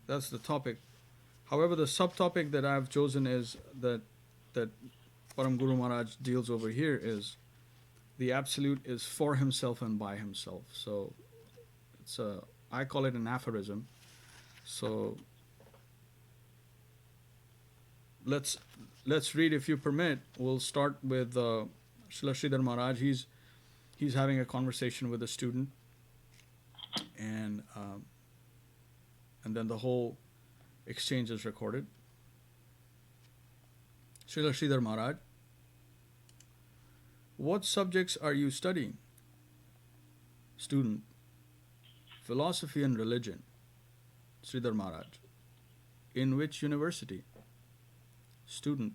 That's the topic. However, the subtopic that I've chosen is that Param Guru Maharaj deals over here is the absolute is for himself and by himself. So it's a, I call it an aphorism. So let's read, if you permit. We'll start with Srila Śrīdhar Maharaj. He's having a conversation with a student, and then the whole exchange is recorded. Srila Śrīdhar Maharaj, what subjects are you studying? Student, philosophy and religion. Śrīdhar Maharaj, in which university? Student,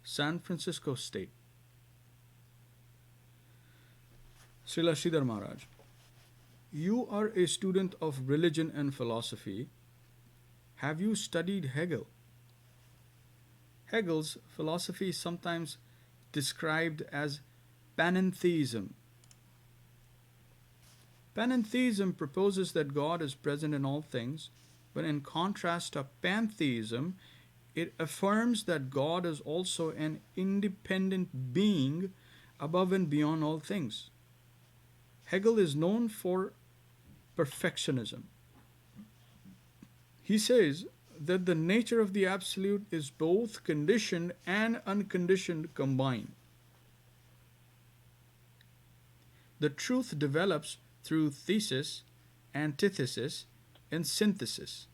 San Francisco State. Srila Śrīdhar Maharaj, you are a student of religion and philosophy. Have you studied Hegel? Hegel's philosophy is sometimes described as panentheism. Panentheism proposes that God is present in all things, but in contrast to pantheism, it affirms that God is also an independent being above and beyond all things. Hegel is known for perfectionism. He says that the nature of the absolute is both conditioned and unconditioned combined. The truth develops through thesis, antithesis, and synthesis.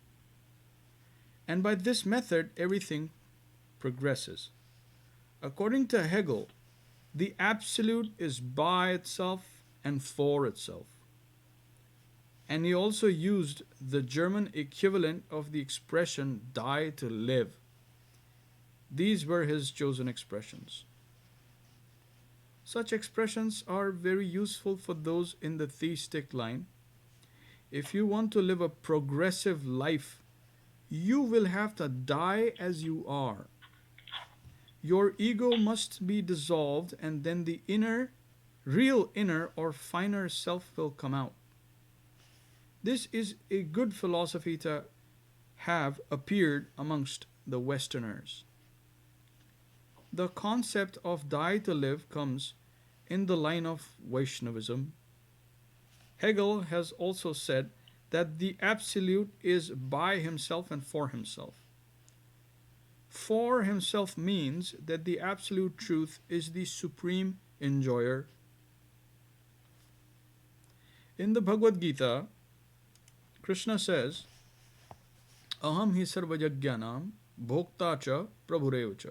And by this method, everything progresses. According to Hegel, the absolute is by itself and for itself. And he also used the German equivalent of the expression die to live. These were his chosen expressions. Such expressions are very useful for those in the theistic line. If you want to live a progressive life, you will have to die as you are. Your ego must be dissolved, and then the real inner or finer self will come out. This is a good philosophy to have appeared amongst the Westerners. The concept of die to live comes in the line of Vaishnavism. Hegel has also said that the absolute is by himself and for himself. For himself means that the absolute truth is the supreme enjoyer. In the Bhagavad Gita, Krishna says, Aham hi sarvajagyanam bhokta cha prabhurev cha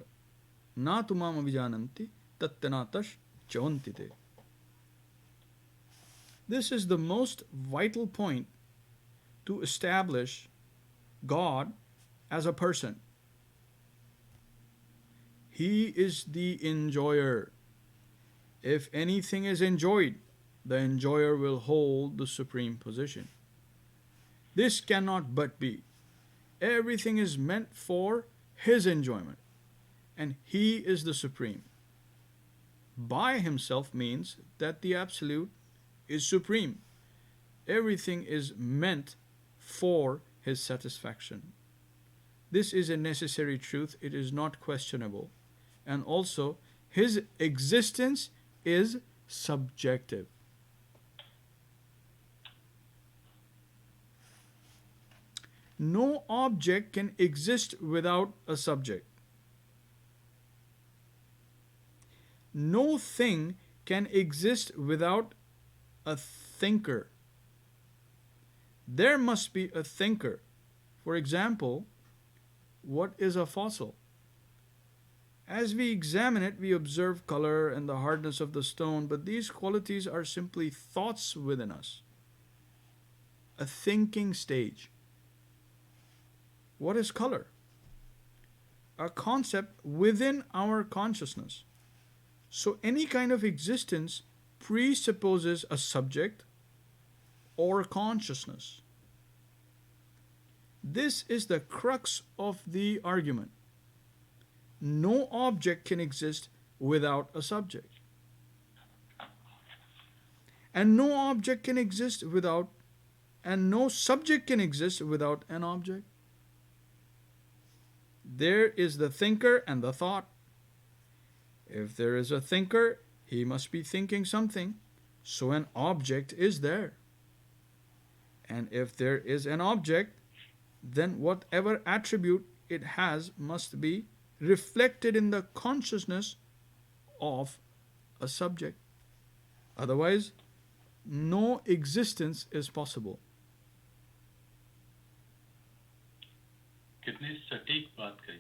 na tumam avijananti tatyanatash chavantite. This is the most vital point to establish God as a person. He is the enjoyer. If anything is enjoyed, the enjoyer will hold the supreme position. This cannot but be. Everything is meant for his enjoyment, and he is the supreme. By himself means that the absolute is supreme. Everything is meant for his satisfaction. This is a necessary truth. It is not questionable. And also, his existence is subjective. No object can exist without a subject. No thing can exist without a thinker. There must be a thinker. For example, what is a fossil? As we examine it, we observe color and the hardness of the stone, but these qualities are simply thoughts within us. A thinking stage. What is color? A concept within our consciousness. So any kind of existence presupposes a subject or consciousness. This is the crux of the argument. No object can exist without a subject. And no object can exist without and no subject can exist without an object. There is the thinker and the thought. If there is a thinker, he must be thinking something, so an object is there. And if there is an object, then whatever attribute it has must be reflected in the consciousness of a subject. Otherwise, no existence is possible. कितनी सटीक बात कही,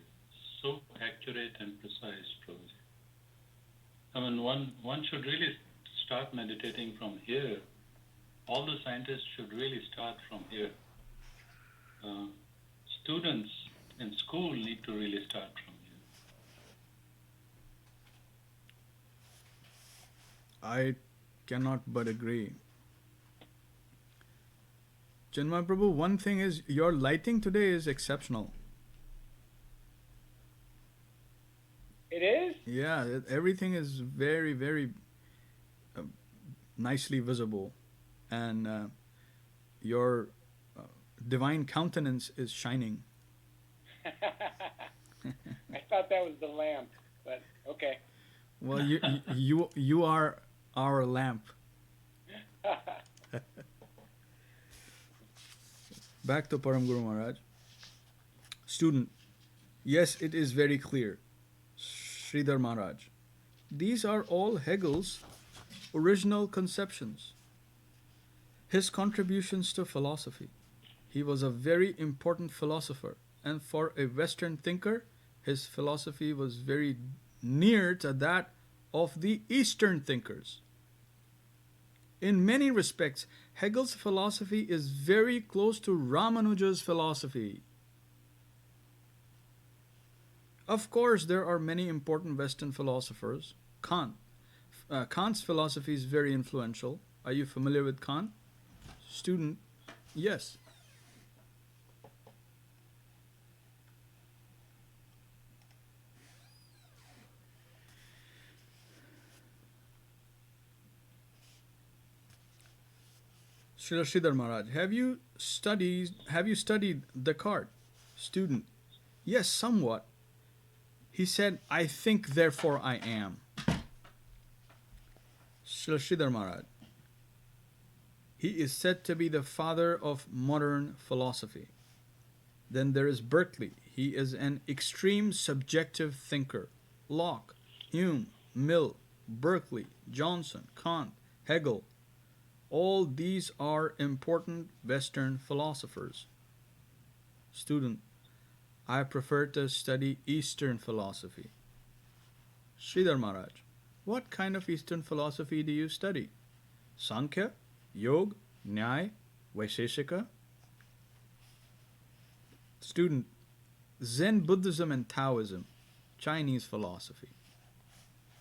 so accurate and precise, Prabhuji. I mean, one should really start meditating from here. All the scientists should really start from here. Students in school need to really start from here. I cannot but agree. Chinmay Prabhu, one thing is, your lighting today is exceptional. It is? Yeah, everything is very, very nicely visible. And your divine countenance is shining. I thought that was the lamp, but okay. Well, you are our lamp. Back to Param Guru Maharaj. Student, yes, it is very clear. Śrīdhar Mahārāj. These are all Hegel's original conceptions. His contributions to philosophy. He was a very important philosopher, and for a Western thinker, his philosophy was very near to that of the Eastern thinkers. In many respects, Hegel's philosophy is very close to Ramanuja's philosophy. Of course, there are many important Western philosophers. Kant. Kant's philosophy is very influential. Are you familiar with Kant? Student, yes. Śrīdhar Mahārāj, have you studied Descartes? Student, yes, somewhat. He said, I think, therefore I am. Śrīdhar Mahārāj, he is said to be the father of modern philosophy. Then there is Berkeley. He is an extreme subjective thinker. Locke, Hume, Mill, Berkeley, Johnson, Kant, Hegel. All these are important Western philosophers. Student, I prefer to study Eastern philosophy. Śrīdhar Mahārāj, what kind of Eastern philosophy do you study? Sankhya, Yoga, Nyaya, Vaisheshika? Student, Zen Buddhism and Taoism, Chinese philosophy.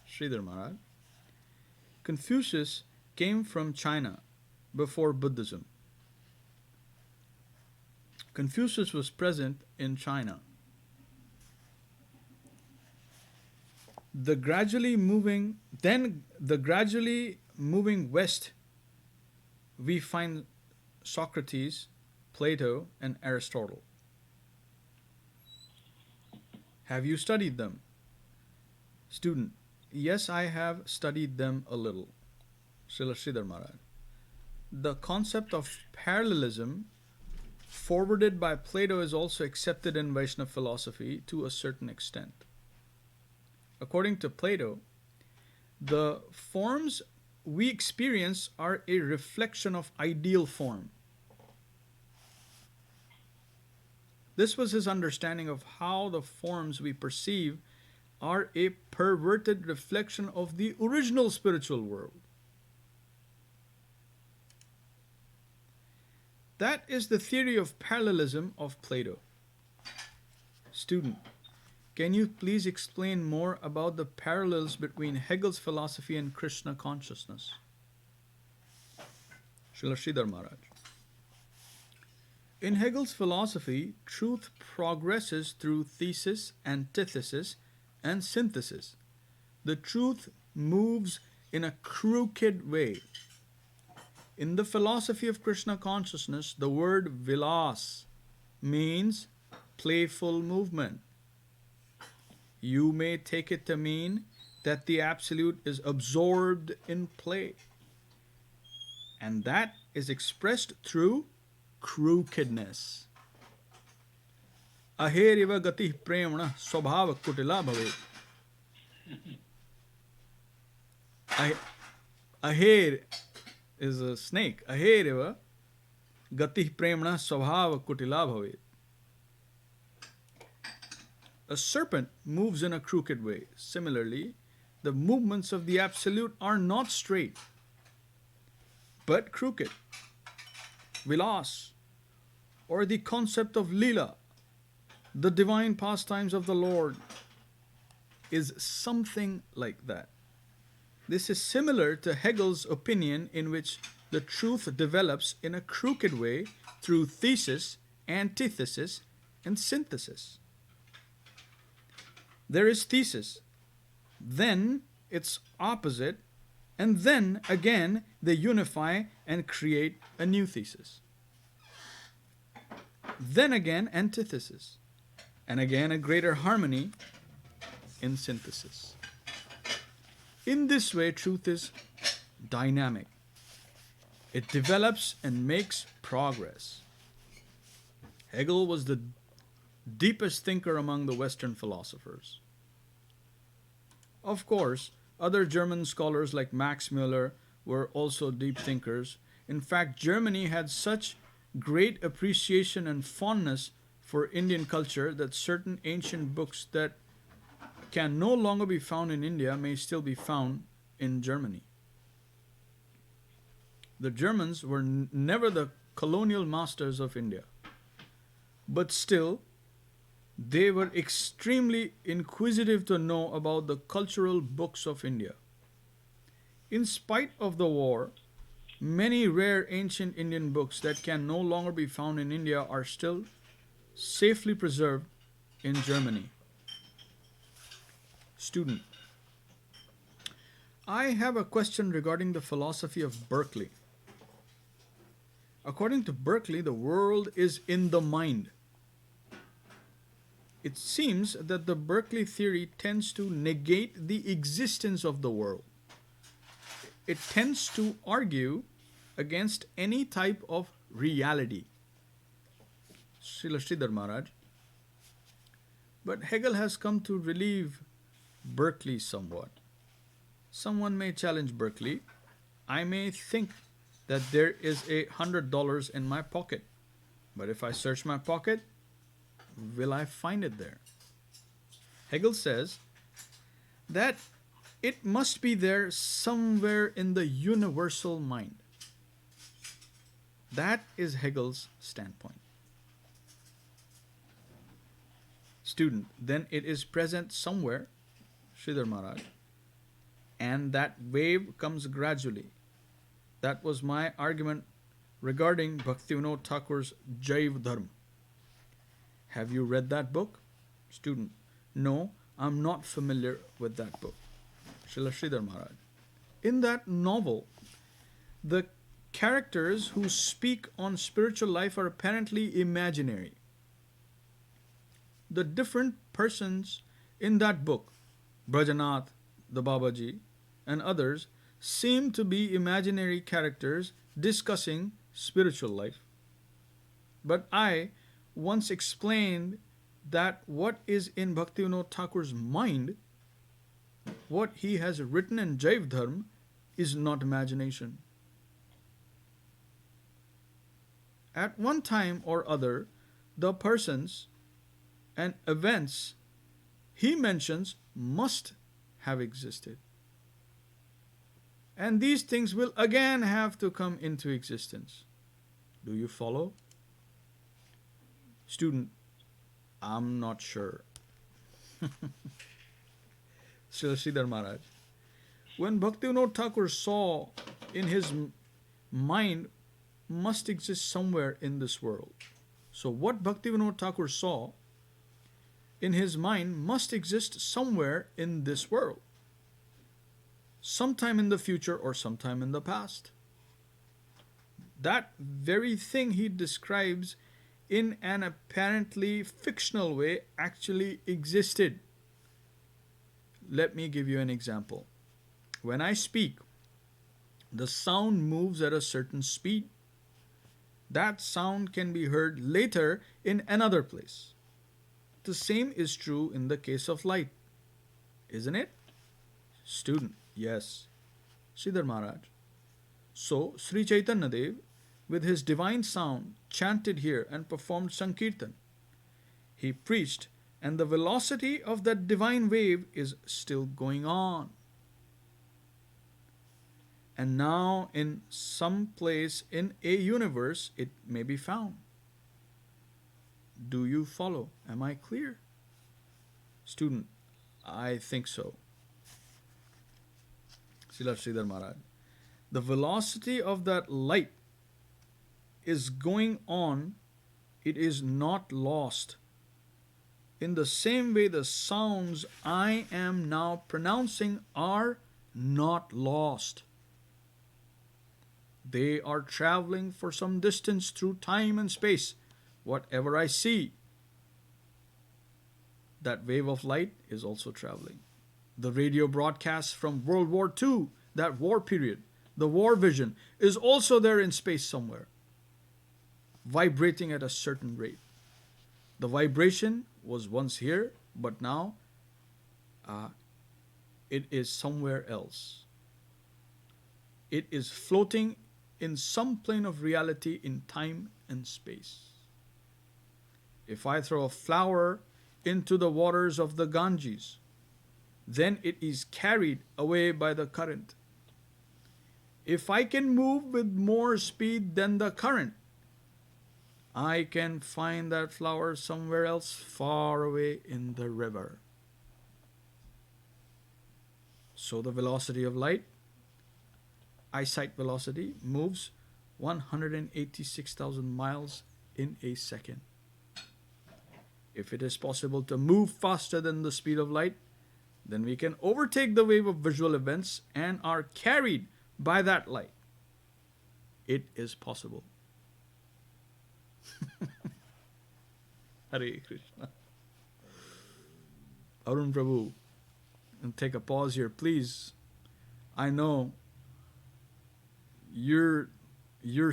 Śrīdhar Mahārāj, Confucius came from China before Buddhism. Confucius was present in China. The gradually moving west, we find Socrates, Plato, and Aristotle. Have you studied them? Student, yes, I have studied them a little. Śrīdhar Mahārāj. The concept of parallelism forwarded by Plato is also accepted in Vaishnava philosophy to a certain extent. According to Plato, the forms we experience are a reflection of ideal form. This was his understanding of how the forms we perceive are a perverted reflection of the original spiritual world. That is the theory of parallelism of Plato. Student, can you please explain more about the parallels between Hegel's philosophy and Krishna consciousness? Śrīdhar Mahārāj. In Hegel's philosophy, truth progresses through thesis, antithesis, and synthesis. The truth moves in a crooked way. In the philosophy of Krishna consciousness, the word vilas means playful movement. You may take it to mean that the Absolute is absorbed in play. And that is expressed through crookedness. Aheriva gati premna swabhava kutila bhave. Aher is a snake. Aheriva gati premna swabhava kutila bhave. A serpent moves in a crooked way. Similarly, the movements of the Absolute are not straight, but crooked. Vilas, or the concept of Lila, the divine pastimes of the Lord, is something like that. This is similar to Hegel's opinion in which the truth develops in a crooked way through thesis, antithesis, and synthesis. There is thesis, then its opposite, and then again they unify and create a new thesis. Then again antithesis, and again a greater harmony in synthesis. In this way, truth is dynamic. It develops and makes progress. Hegel was the deepest thinker among the Western philosophers. Of course, other German scholars like Max Müller were also deep thinkers. In fact, Germany had such great appreciation and fondness for Indian culture that certain ancient books that can no longer be found in India may still be found in Germany. The Germans were never the colonial masters of India, but still they were extremely inquisitive to know about the cultural books of India. In spite of the war, many rare ancient Indian books that can no longer be found in India are still safely preserved in Germany. Student, I have a question regarding the philosophy of Berkeley. According to Berkeley, the world is in the mind. It seems that the Berkeley theory tends to negate the existence of the world. It tends to argue against any type of reality. Śrīdhar Mahārāj. But Hegel has come to relieve Berkeley somewhat. Someone may challenge Berkeley. I may think that there is $100 in my pocket. But if I search my pocket, will I find it there? Hegel says that it must be there somewhere in the universal mind. That is Hegel's standpoint. Student, then it is present somewhere, Śrīdhar Mahārāj, and that wave comes gradually. That was my argument regarding Bhaktivinoda Thakur's Jaiv Dharma. Have you read that book? Student, no, I'm not familiar with that book. Śrīdhar Mahārāj. In that novel, the characters who speak on spiritual life are apparently imaginary. The different persons in that book, Brajanath, the Babaji, and others, seem to be imaginary characters discussing spiritual life. But I once explained that what is in Bhaktivinoda Thakur's mind, what he has written in Jaiv Dharma, is not imagination. At one time or other, the persons and events he mentions must have existed. And these things will again have to come into existence. Do you follow? Student, I'm not sure. Śrīdhar Mahārāj. When Bhaktivinoda Thakur saw in his mind must exist somewhere in this world. So what Bhaktivinoda Thakur saw in his mind must exist somewhere in this world. Sometime in the future or sometime in the past. that very thing he describes in an apparently fictional way actually existed. Let me give you an example. When I speak, the sound moves at a certain speed. That sound can be heard later in another place. The same is true in the case of light, isn't it? Student, yes. Śrīdhar Mahārāj. So, Sri Chaitanya Dev, with his divine sound, chanted here and performed Sankirtan. He preached, and the velocity of that divine wave is still going on. And now, in some place in a universe, it may be found. Do you follow? Am I clear? Student, I think so. Srila Śrīdhar Mahārāj. The velocity of that light is going on, it is not lost. In the same way, the sounds I am now pronouncing are not lost. They are traveling for some distance through time and space. Whatever I see, that wave of light is also traveling. The radio broadcast from World War II, that war period, the war vision, is also there in space somewhere, vibrating at a certain rate. The vibration was once here, but now it is somewhere else. It is floating in some plane of reality in time and space. If I throw a flower into the waters of the Ganges, then it is carried away by the current. If I can move with more speed than the current, I can find that flower somewhere else far away in the river. So the velocity of light, eyesight velocity, moves 186,000 miles in a second. If it is possible to move faster than the speed of light, then we can overtake the wave of visual events and are carried by that light. It is possible. Hare Krishna. Arun Prabhu, and take a pause here, please. I know you're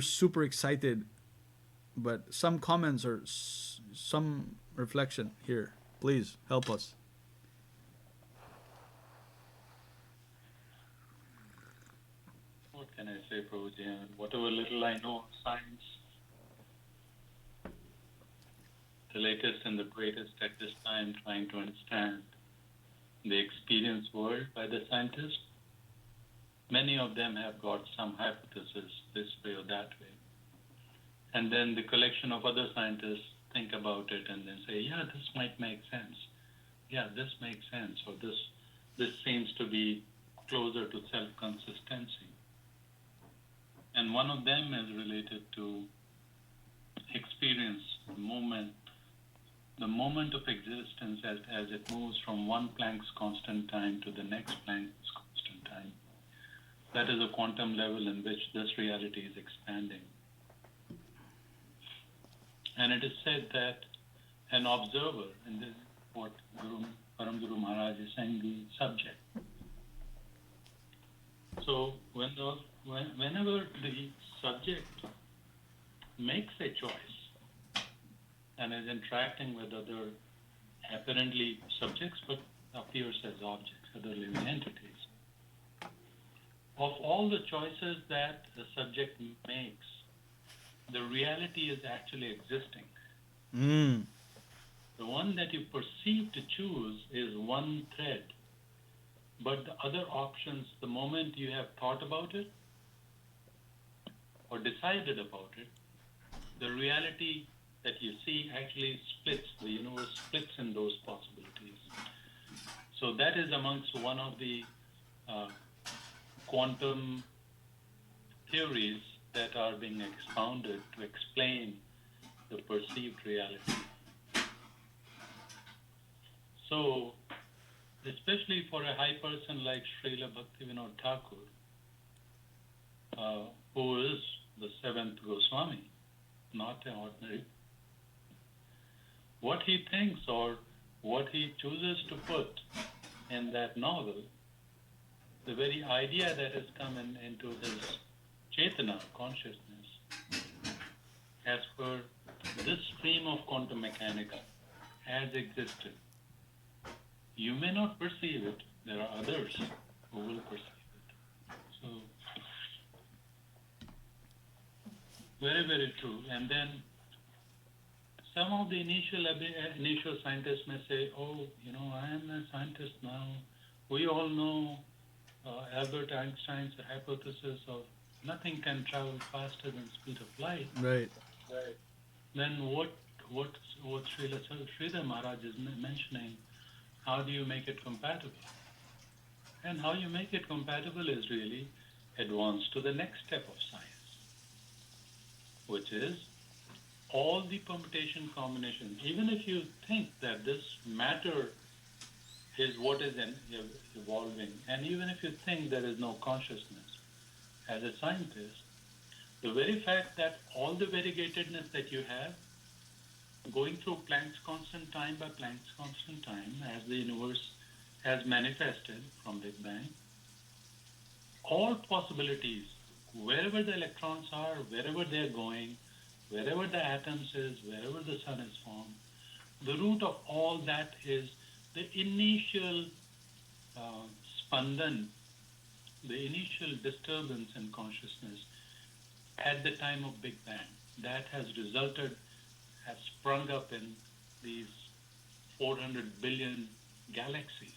super excited, but some comments or some reflection here. Please help us. What can I say, Prabhuji? Whatever little I know of science, the latest and the greatest at this time, trying to understand the experienced world by the scientists. Many of them have got some hypothesis this way or that way. And then the collection of other scientists think about it and then say, yeah, this might make sense. Yeah, this makes sense. Or this seems to be closer to self-consistency. And one of them is related to experience, the moment of existence as it moves from one Planck's constant time to the next Planck's constant time. That is a quantum level in which this reality is expanding. And it is said that an observer, and this is what Param Guru Mahārāj is saying, the subject. So whenever the subject makes a choice and is interacting with other apparently subjects but appears as objects, other living entities, of all the choices that the subject makes, the reality is actually existing. The one that you perceive to choose is one thread, but the other options, the moment you have thought about it or decided about it, the reality that you see actually splits, the universe splits in those possibilities. So that is amongst one of the quantum theories that are being expounded to explain the perceived reality. So, especially for a high person like Śrīla Bhaktivinoda Thakur, who is the seventh Goswami, not an ordinary. What he thinks or what he chooses to put in that novel, the very idea that has come into his Chetana, consciousness, as per this stream of quantum mechanics has existed. You may not perceive it, there are others who will perceive it. So, very, very true. And then some of the initial scientists may say, oh, I am a scientist now. We all know Albert Einstein's hypothesis of nothing can travel faster than speed of light. Right. Then what Śrīdhar Mahārāj is mentioning, how do you make it compatible? And how you make it compatible is really advance to the next step of science, which is all the permutation combinations. Even if you think that this matter is what is evolving, and even if you think there is no consciousness, as a scientist, the very fact that all the variegatedness that you have, going through Planck's constant time by Planck's constant time, as the universe has manifested from Big Bang, all possibilities, wherever the electrons are, wherever they are going, wherever the atoms is, wherever the sun is formed, the root of all that is the initial spandan, the initial disturbance in consciousness at the time of Big Bang. That has sprung up in these 400 billion galaxies.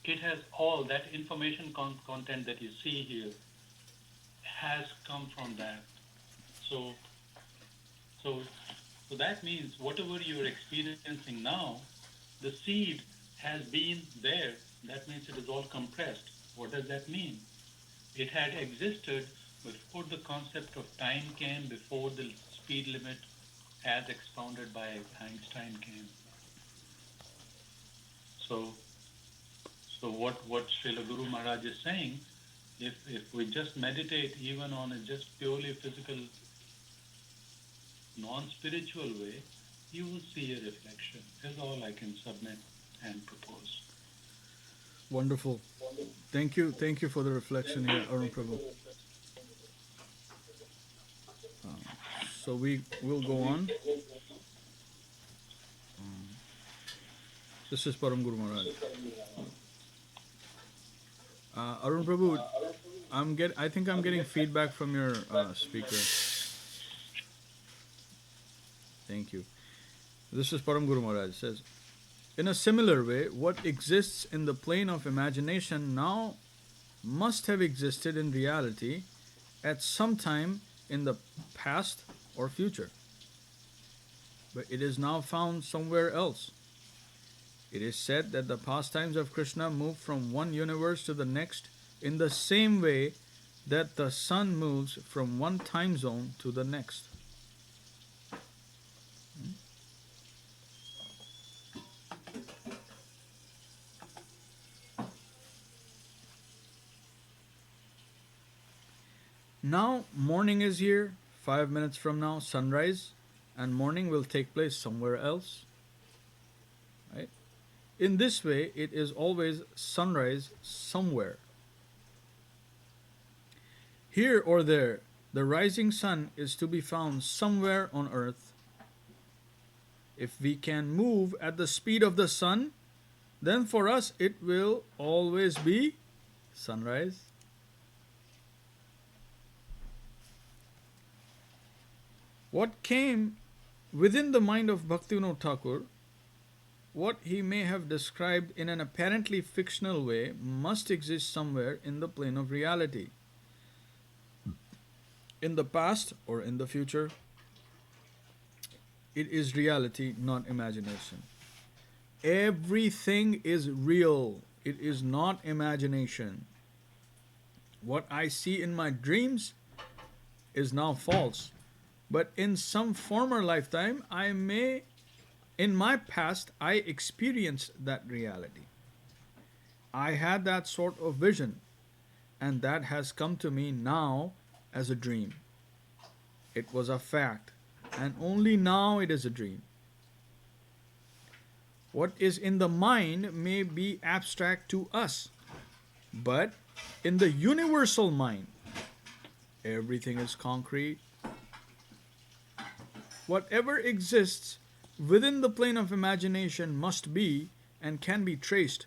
It has all that information content that you see here has come from that. So that means whatever you're experiencing now, the seed has been there. That means it is all compressed. What does that mean? It had existed before the concept of time came, before the speed limit as expounded by Einstein came. So what Srila Guru Maharaj is saying, if we just meditate even on a just purely physical, non-spiritual way, you will see a reflection. That's all I can submit and propose. Wonderful. Thank you for the reflection here, Arun Prabhu. So we will go on. This is Param Guru Maharaj. Arun Prabhu, I think I'm getting feedback from your speaker. Thank you. This is Param Guru Maharaj. It says, in a similar way, what exists in the plane of imagination now must have existed in reality at some time in the past or future. But it is now found somewhere else. It is said that the pastimes of Krishna move from one universe to the next in the same way that the sun moves from one time zone to the next. Now morning is here. 5 minutes from now, sunrise, and morning will take place somewhere else. Right? In this way, it is always sunrise somewhere. Here or there, the rising sun is to be found somewhere on earth. If we can move at the speed of the sun, then for us it will always be sunrise. What came within the mind of Bhaktivinoda Thakur, what he may have described in an apparently fictional way, must exist somewhere in the plane of reality. In the past or in the future, it is reality, not imagination. Everything is real. It is not imagination. What I see in my dreams is now false. But in some former lifetime, in my past, I experienced that reality. I had that sort of vision, and that has come to me now as a dream. it was a fact, and only now it is a dream. What is in the mind may be abstract to us, but in the universal mind, everything is concrete. Whatever exists within the plane of imagination must be and can be traced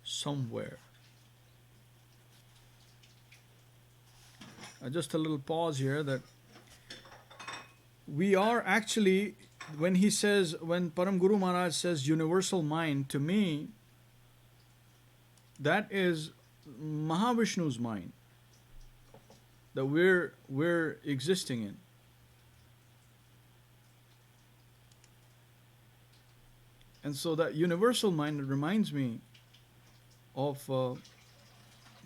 somewhere. Just a little pause here, that we are actually, when Param Guru Mahārāj says universal mind, to me, that is Mahavishnu's mind that we're existing in. And so that universal mind reminds me of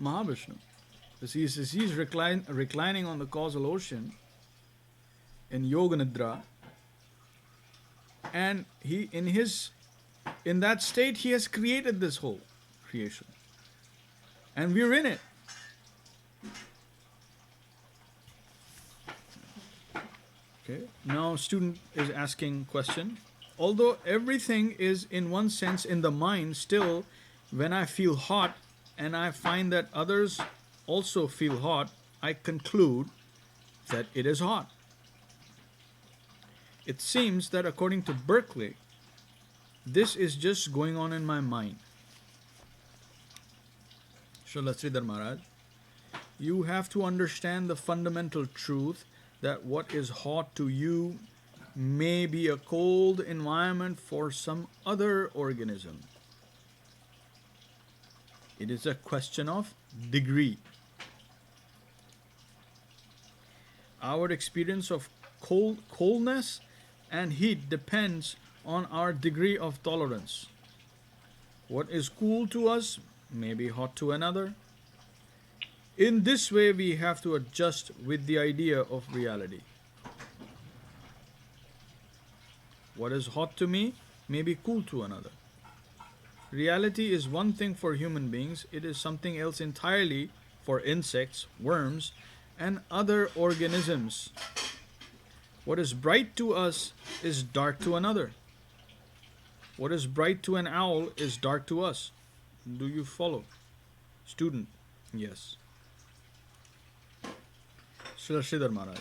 Mahavishnu. As he's reclining on the causal ocean in Yoga Nidra, and in that state he has created this whole creation, and we're in it. Okay. Now student is asking question. Although everything is in one sense in the mind, still when I feel hot and I find that others also feel hot, I conclude that it is hot. It seems that according to Berkeley, this is just going on in my mind. Śrīla Śrīdhar Mahārāj, you have to understand the fundamental truth that what is hot to you may be a cold environment for some other organism. It is a question of degree. Our experience of coldness and heat depends on our degree of tolerance. What is cool to us may be hot to another. In this way, we have to adjust with the idea of reality. What is hot to me may be cool to another. Reality is one thing for human beings, it is something else entirely for insects, worms, and other organisms. What is bright to us is dark to another. What is bright to an owl is dark to us. Do you follow? Student, yes. Śrīla Śrīdhar Mahārāj,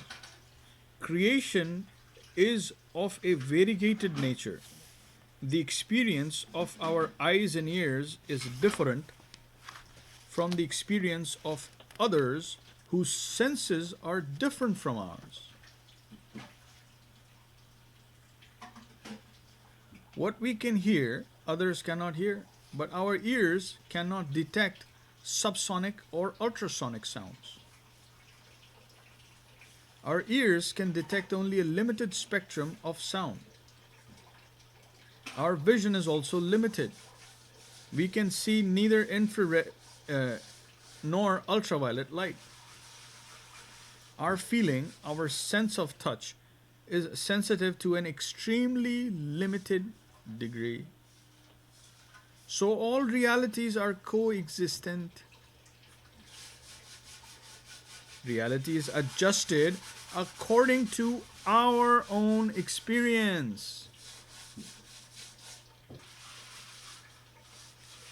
creation is of a variegated nature. The experience of our eyes and ears is different from the experience of others whose senses are different from ours. What we can hear, others cannot hear, but our ears cannot detect subsonic or ultrasonic sounds. Our ears can detect only a limited spectrum of sound. Our vision is also limited. We can see neither infrared nor ultraviolet light. Our feeling, our sense of touch, is sensitive to an extremely limited degree. So all realities are coexistent. Reality is adjusted according to our own experience.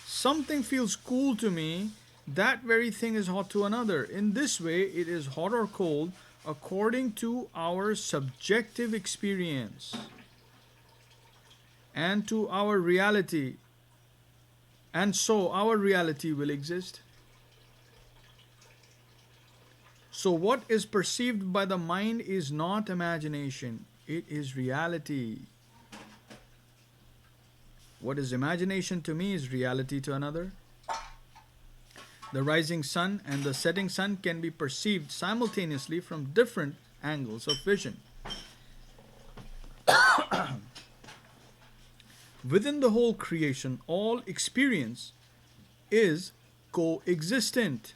Something feels cool to me, that very thing is hot to another. In this way, it is hot or cold according to our subjective experience and to our reality. And so our reality will exist. So what is perceived by the mind is not imagination, it is reality. What is imagination to me is reality to another. The rising sun and the setting sun can be perceived simultaneously from different angles of vision. Within the whole creation, all experience is coexistent.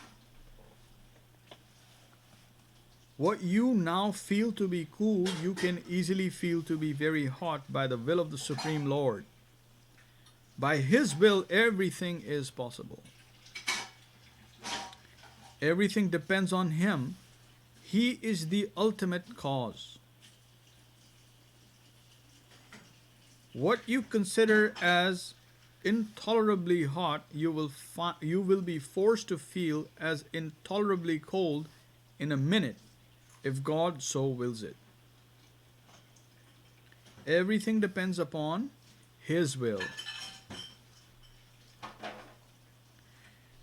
What you now feel to be cool, you can easily feel to be very hot by the will of the Supreme Lord. By His will, everything is possible. Everything depends on Him. He is the ultimate cause. What you consider as intolerably hot, you will be forced to feel as intolerably cold in a minute, if God so wills it. Everything depends upon His will.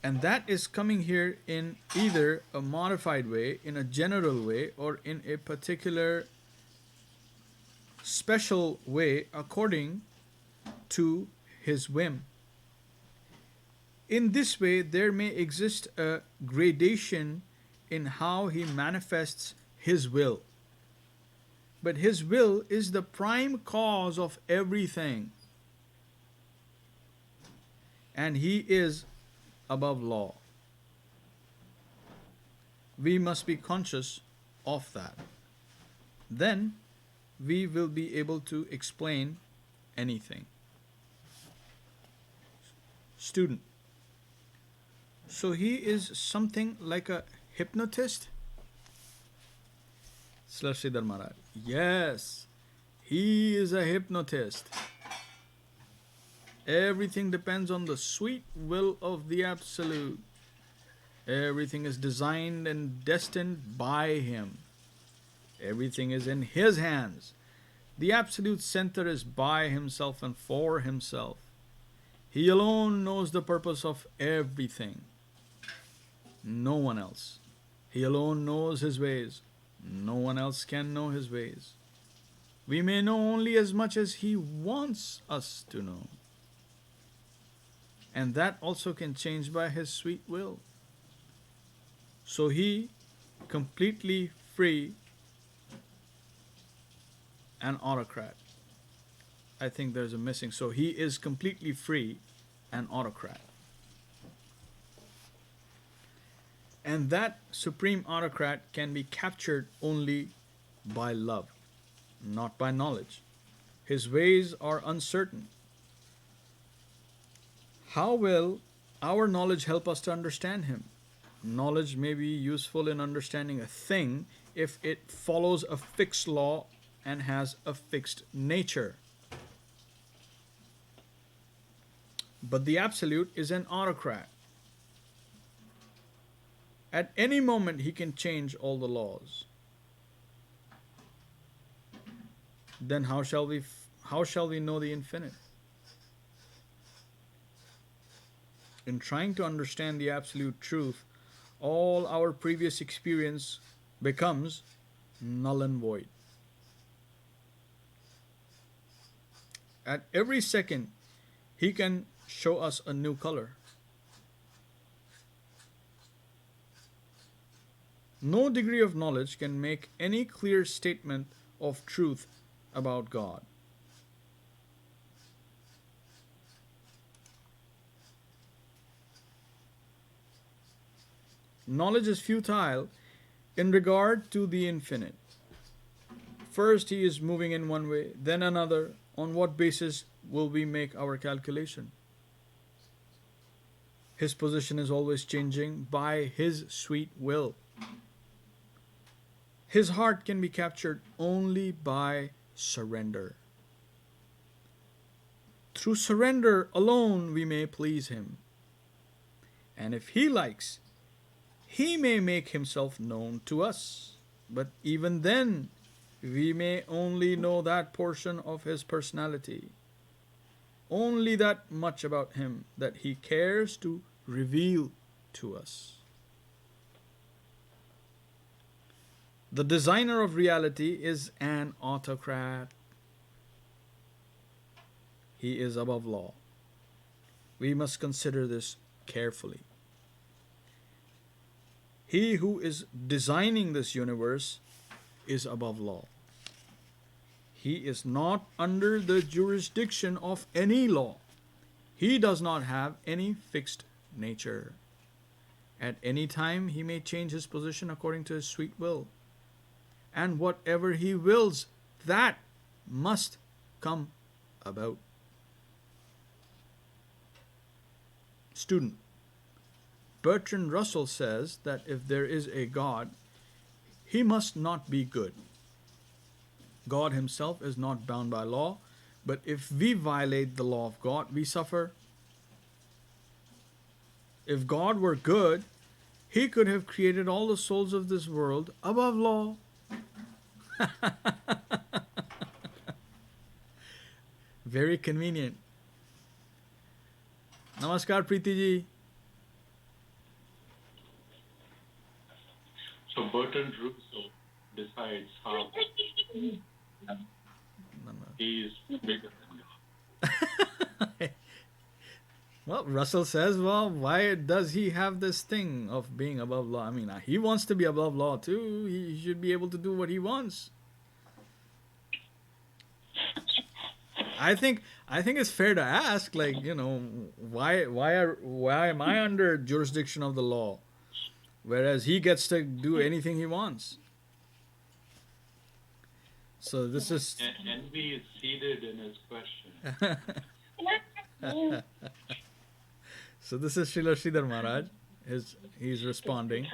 And that is coming here in either a modified way, in a general way, or in a particular special way according to His whim. In this way, there may exist a gradation in how He manifests His will. But His will is the prime cause of everything. And He is above law. We must be conscious of that. Then we will be able to explain anything. Student. So he is something like a hypnotist? Śrīdhar Mahārāj. Yes, he is a hypnotist. Everything depends on the sweet will of the Absolute. Everything is designed and destined by Him. Everything is in His hands. The Absolute Center is by Himself and for Himself. He alone knows the purpose of everything. No one else. He alone knows His ways. No one else can know His ways. We may know only as much as He wants us to know. And that also can change by His sweet will. So He, completely free, an autocrat. I think there's a missing. So He is completely free, an autocrat. And that supreme autocrat can be captured only by love, not by knowledge. His ways are uncertain. How will our knowledge help us to understand Him? Knowledge may be useful in understanding a thing if it follows a fixed law and has a fixed nature. But the Absolute is an autocrat. At any moment He can change all the laws. Then how shall we know the infinite? In trying to understand the absolute truth, all our previous experience becomes null and void. At every second, He can show us a new color. No degree of knowledge can make any clear statement of truth about God. Knowledge is futile in regard to the infinite. First He is moving in one way, then another. On what basis will we make our calculation? His position is always changing by His sweet will. His heart can be captured only by surrender. Through surrender alone we may please Him. And if He likes, He may make Himself known to us. But even then, we may only know that portion of His personality, only that much about Him that He cares to reveal to us. The designer of reality is an autocrat. He is above law. We must consider this carefully. He who is designing this universe is above law. He is not under the jurisdiction of any law. He does not have any fixed nature. At any time He may change His position according to His sweet will. And whatever He wills, that must come about. Student. Bertrand Russell says that if there is a God, he must not be good. God himself is not bound by law, but if we violate the law of God, we suffer. If God were good, he could have created all the souls of this world above law. Very convenient. Namaskar, Preeti ji. So Bertrand Russell decides how he is bigger than God. Well, Russell says, well, why does he have this thing of being above law? I mean, he wants to be above law too. He should be able to do what he wants. I think it's fair to ask, like, why am I under jurisdiction of the law, whereas he gets to do anything he wants? So this is envy is seated in his question. So this is Śrīla Śrīdhar Mahārāj. He's responding.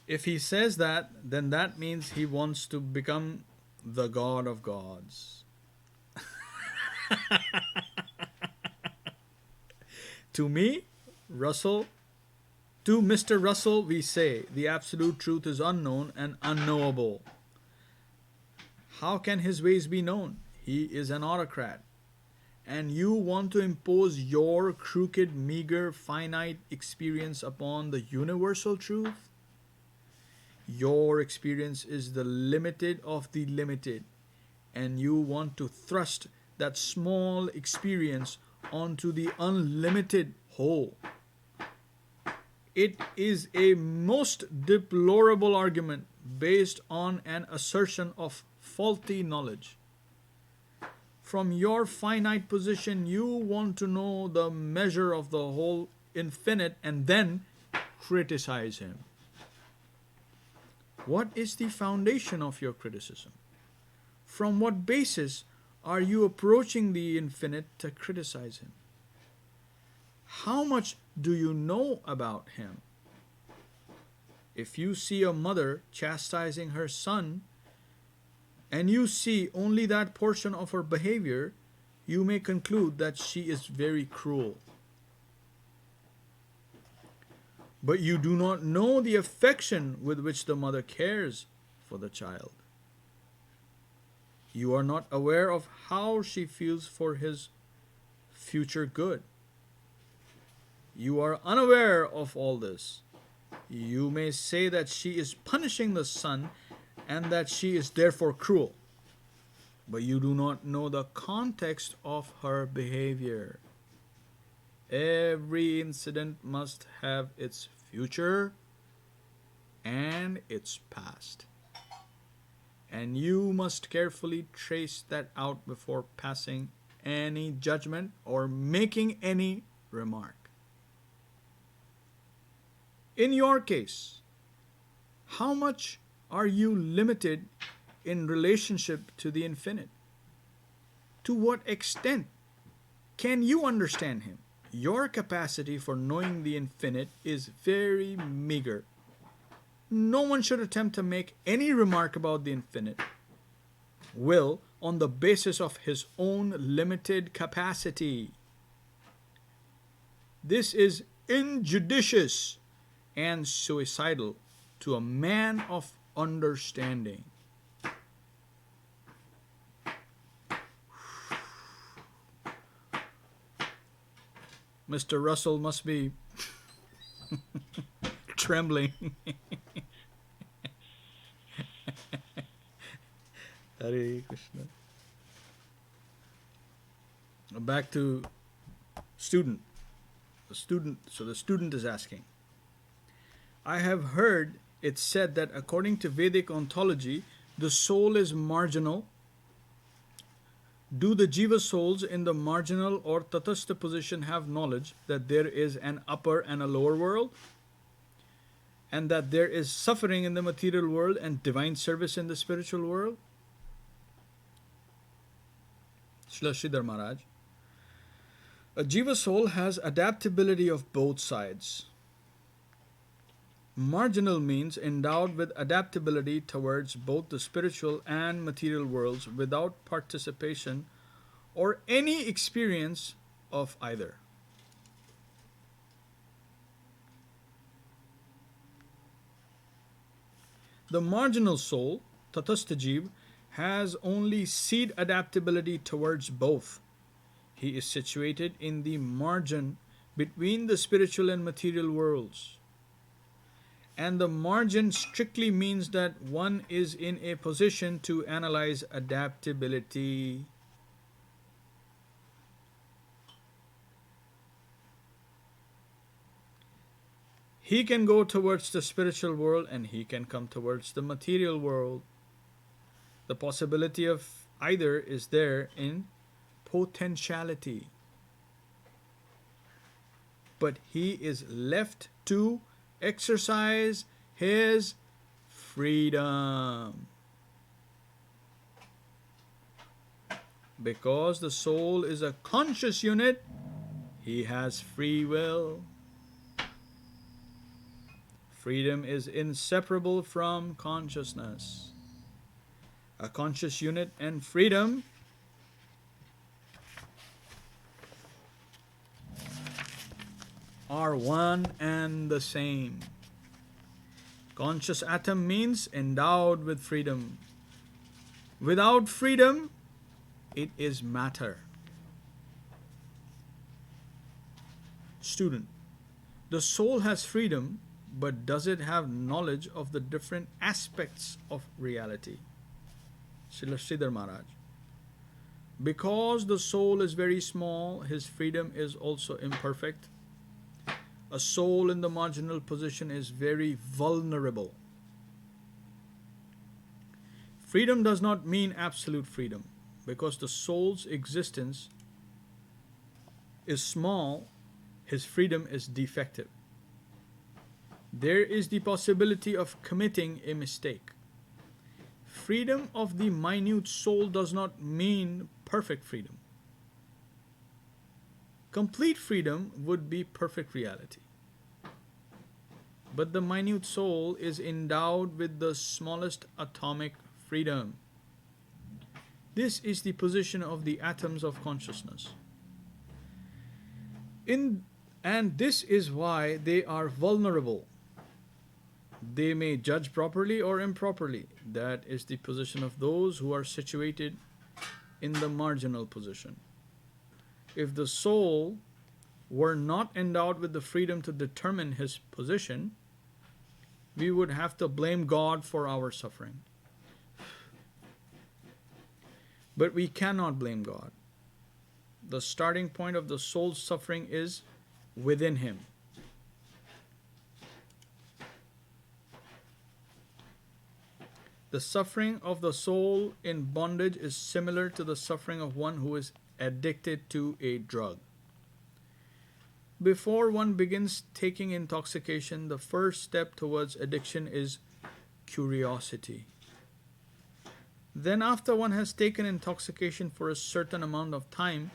If he says that, then that means he wants to become the God of gods. To me, Russell, to Mr. Russell, we say the absolute truth is unknown and unknowable. How can his ways be known? He is an autocrat. And you want to impose your crooked, meager, finite experience upon the universal truth? Your experience is the limited of the limited, and you want to thrust that small experience onto the unlimited whole. It is a most deplorable argument based on an assertion of faulty knowledge. From your finite position, you want to know the measure of the whole infinite and then criticize him. What is the foundation of your criticism? From what basis are you approaching the infinite to criticize him? How much do you know about him? If you see a mother chastising her son, and you see only that portion of her behavior, you may conclude that she is very cruel. But you do not know the affection with which the mother cares for the child. You are not aware of how she feels for his future good. You are unaware of all this. You may say that she is punishing the son and that she is therefore cruel. But you do not know the context of her behavior. Every incident must have its future and its past. And you must carefully trace that out before passing any judgment or making any remark. In your case, how much are you limited in relationship to the infinite? To what extent can you understand him? Your capacity for knowing the infinite is very meager. No one should attempt to make any remark about the infinite will on the basis of his own limited capacity. This is injudicious and suicidal to a man of understanding. Mr. Russell must be trembling. Hare Krishna. Back to student. So the student is asking, I have heard it said that according to Vedic ontology, the soul is marginal. Do the jiva souls in the marginal or tatastha position have knowledge that there is an upper and a lower world? And that there is suffering in the material world and divine service in the spiritual world? Śrīla Śrīdhar Mahārāj. A Jiva soul has adaptability of both sides. Marginal means endowed with adaptability towards both the spiritual and material worlds without participation or any experience of either. The marginal soul, Tatastha Jiva, has only seed adaptability towards both. He is situated in the margin between the spiritual and material worlds. And the margin strictly means that one is in a position to analyze adaptability. He can go towards the spiritual world and he can come towards the material world. The possibility of either is there in potentiality. But he is left to exercise his freedom. Because the soul is a conscious unit, he has free will. Freedom is inseparable from consciousness. A conscious unit and freedom are one and the same. Conscious atom means endowed with freedom. Without freedom, it is matter. Student, the soul has freedom, but does it have knowledge of the different aspects of reality? Śrīdhar Mahārāj. Because the soul is very small, his freedom is also imperfect. A soul in the marginal position is very vulnerable. Freedom does not mean absolute freedom, because the soul's existence is small, his freedom is defective. There is the possibility of committing a mistake. Freedom of the minute soul does not mean perfect freedom. Complete freedom would be perfect reality. But the minute soul is endowed with the smallest atomic freedom. This is the position of the atoms of consciousness. And this is why they are vulnerable. They may judge properly or improperly. That is the position of those who are situated in the marginal position. If the soul were not endowed with the freedom to determine his position, we would have to blame God for our suffering. But we cannot blame God. The starting point of the soul's suffering is within him. The suffering of the soul in bondage is similar to the suffering of one who is addicted to a drug. Before one begins taking intoxication, the first step towards addiction is curiosity. Then after one has taken intoxication for a certain amount of time,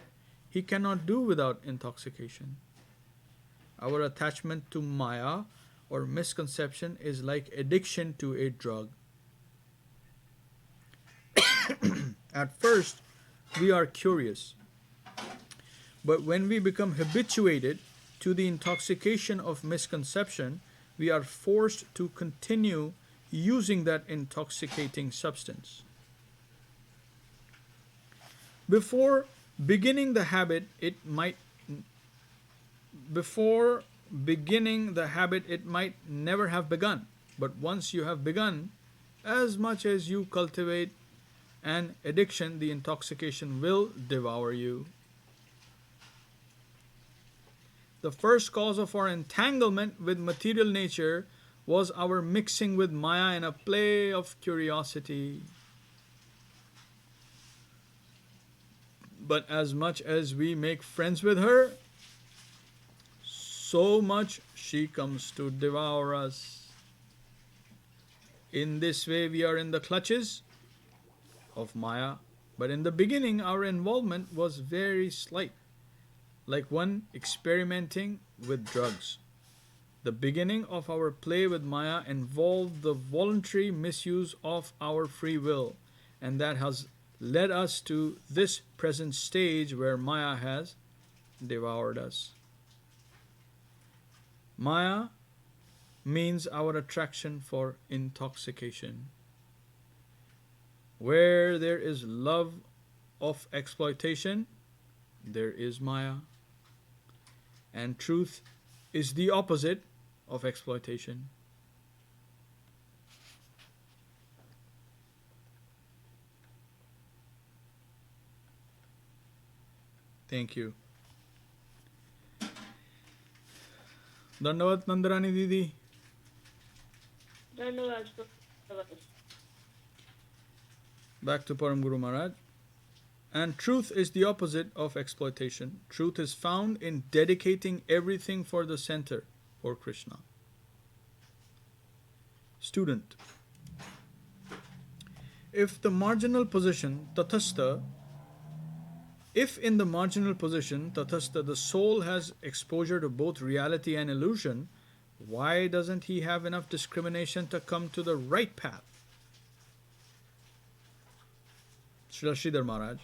he cannot do without intoxication. Our attachment to Maya or misconception is like addiction to a drug. At first, we are curious. But when we become habituated to the intoxication of misconception, we are forced to continue using that intoxicating substance. Before beginning the habit, it might never have begun. But once you have begun, as much as you cultivate an addiction, the intoxication will devour you. The first cause of our entanglement with material nature was our mixing with Maya in a play of curiosity. But as much as we make friends with her, so much she comes to devour us. In this way, we are in the clutches of Maya. But in the beginning, our involvement was very slight. like one experimenting with drugs. The beginning of our play with Maya involved the voluntary misuse of our free will, and that has led us to this present stage where Maya has devoured us. Maya means our attraction for intoxication. Where there is love of exploitation, there is Maya. And truth is the opposite of exploitation. Thank you. Dandavat Nandarani Didi. Back to Param Guru Maharaj. And truth is the opposite of exploitation. Truth is found in dedicating everything for the center, for Krishna. Student. If in the marginal position, Tathastha, the soul has exposure to both reality and illusion, why doesn't he have enough discrimination to come to the right path? Śrīdhar Mahārāj.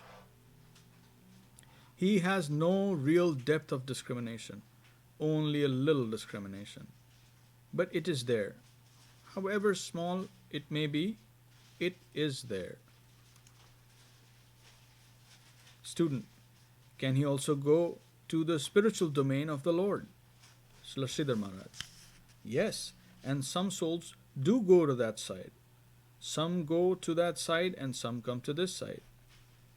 He has no real depth of discrimination, only a little discrimination. But it is there. However small it may be, it is there. Student. Can he also go to the spiritual domain of the Lord? Śrīdhar Mahārāj. Yes, and some souls do go to that side. Some go to that side and some come to this side.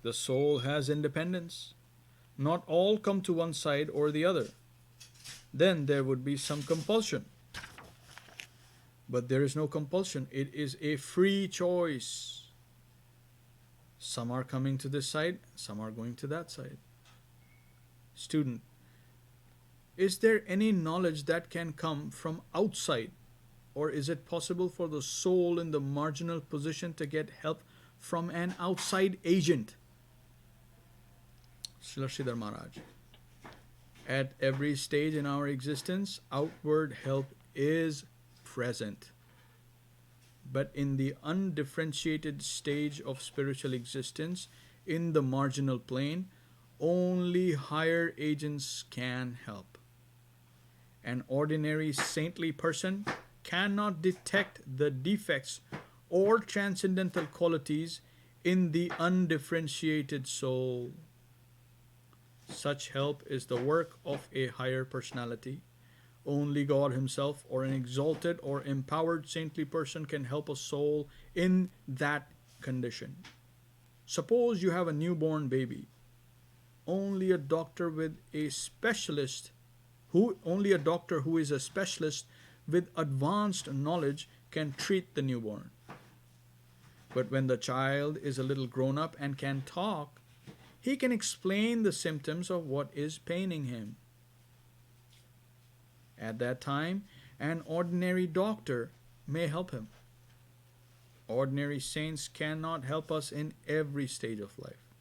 The soul has independence. Not all come to one side or the other. Then there would be some compulsion. But there is no compulsion. It is a free choice. Some are coming to this side, some are going to that side. Student. Is there any knowledge that can come from outside? Or is it possible for the soul in the marginal position to get help from an outside agent? Śrīdhar Mahārāj. At every stage in our existence, outward help is present. But in the undifferentiated stage of spiritual existence, in the marginal plane, only higher agents can help. An ordinary saintly person cannot detect the defects or transcendental qualities in the undifferentiated soul. Such help is the work of a higher personality. Only God Himself or an exalted or empowered saintly person can help a soul in that condition. Suppose you have a newborn baby. Only a doctor who is a specialist with advanced knowledge can treat the newborn. But when the child is a little grown up and can talk, he can explain the symptoms of what is paining him. At that time, an ordinary doctor may help him. Ordinary saints cannot help us in every stage of life.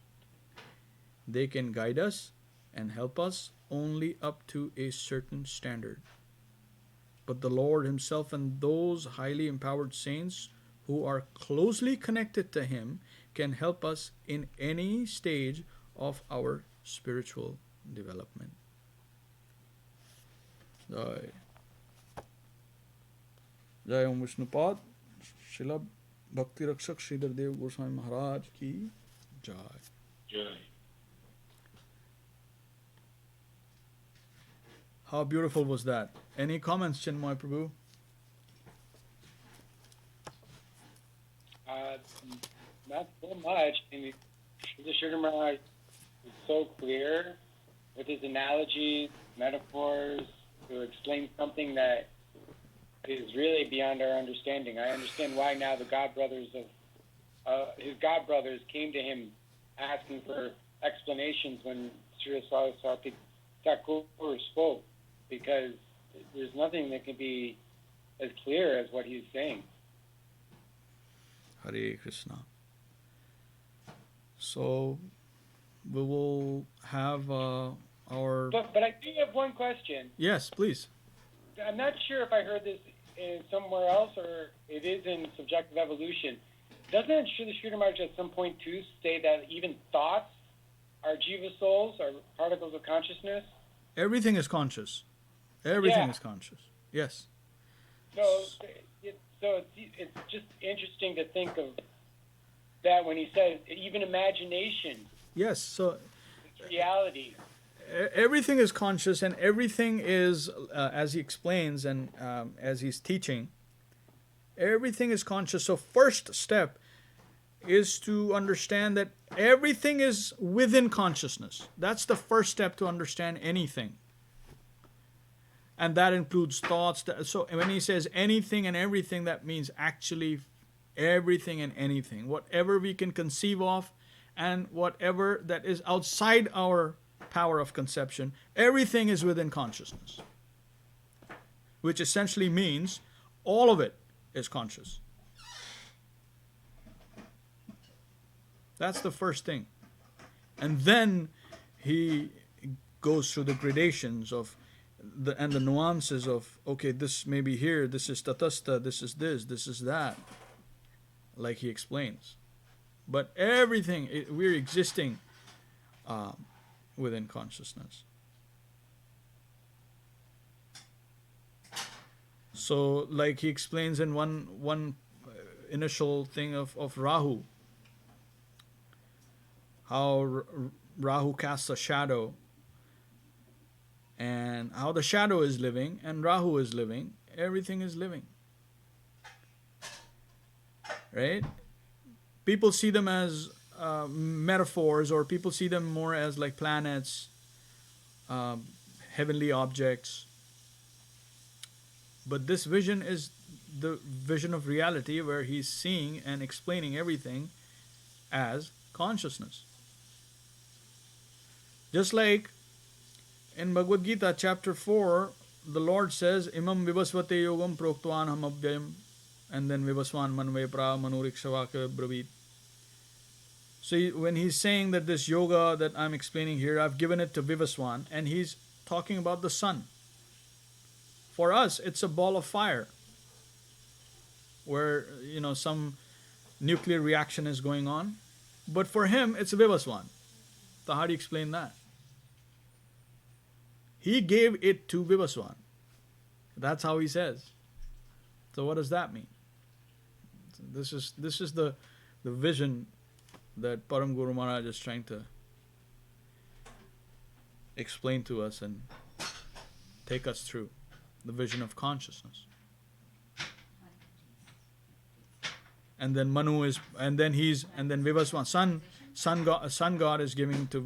They can guide us and help us only up to a certain standard. But the Lord Himself and those highly empowered saints who are closely connected to Him can help us in any stage of our spiritual development. Jai. Jai Om Vishnupad. Śrīla Bhakti Rakṣhak Śrīdhar Dev-Goswāmī Mahārāj ki Jai. Jai. How beautiful was that? Any comments, Chinmay Prabhu? Not so much. I mean, the Sugar Maharaj is so clear with his analogies, metaphors, to explain something that is really beyond our understanding. I understand why now the his god brothers came to him asking for explanations when Sri Saraswati Thakur spoke, because there's nothing that can be as clear as what he's saying. Hare Krishna. So we will have or... But I do have one question. Yes, please. I'm not sure if I heard this in somewhere else or it is in Subjective Evolution. Doesn't Śrīla Mahārāj at some point too say that even thoughts are jiva souls, are particles of consciousness? Everything is conscious. Everything Yeah. is conscious. Yes. So it's just interesting to think of that when he says even imagination, Yes. So reality. everything is conscious, and everything is, as he explains and as he's teaching, everything is conscious. So first step is to understand that everything is within consciousness. That's the first step to understand anything. And that includes thoughts. So when he says anything and everything, that means actually everything and anything. Whatever we can conceive of and whatever that is outside our power of conception, everything is within consciousness. Which essentially means all of it is conscious. That's the first thing. And then he goes through the gradations of and the nuances of, okay, this may be here, this is tatastha, this is that, like he explains. But everything, we're existing within consciousness. So, like he explains in one initial thing of Rahu, how Rahu casts a shadow, and how the shadow is living and Rahu is living. Everything is living. Right? People see them as metaphors, or people see them more as like planets, heavenly objects. But this vision is the vision of reality, where he's seeing and explaining everything as consciousness. Just like in Bhagavad Gita chapter 4, the Lord says, Imam vivasvate yogam proktvan ham abhyayam, and then vivasvan manve pra manurikshvaka bravit. So when he's saying that this yoga that I'm explaining here, I've given it to Vivaswan, and he's talking about the sun. For us, it's a ball of fire where, some nuclear reaction is going on. But for him, it's a Vivaswan. So how do you explain that? He gave it to Vivaswan. That's how he says. So what does that mean? This is the vision that Param Guru Mahārāj is trying to explain to us and take us through. The vision of consciousness. And then Manu is, and then Vivaswan, sun god is giving to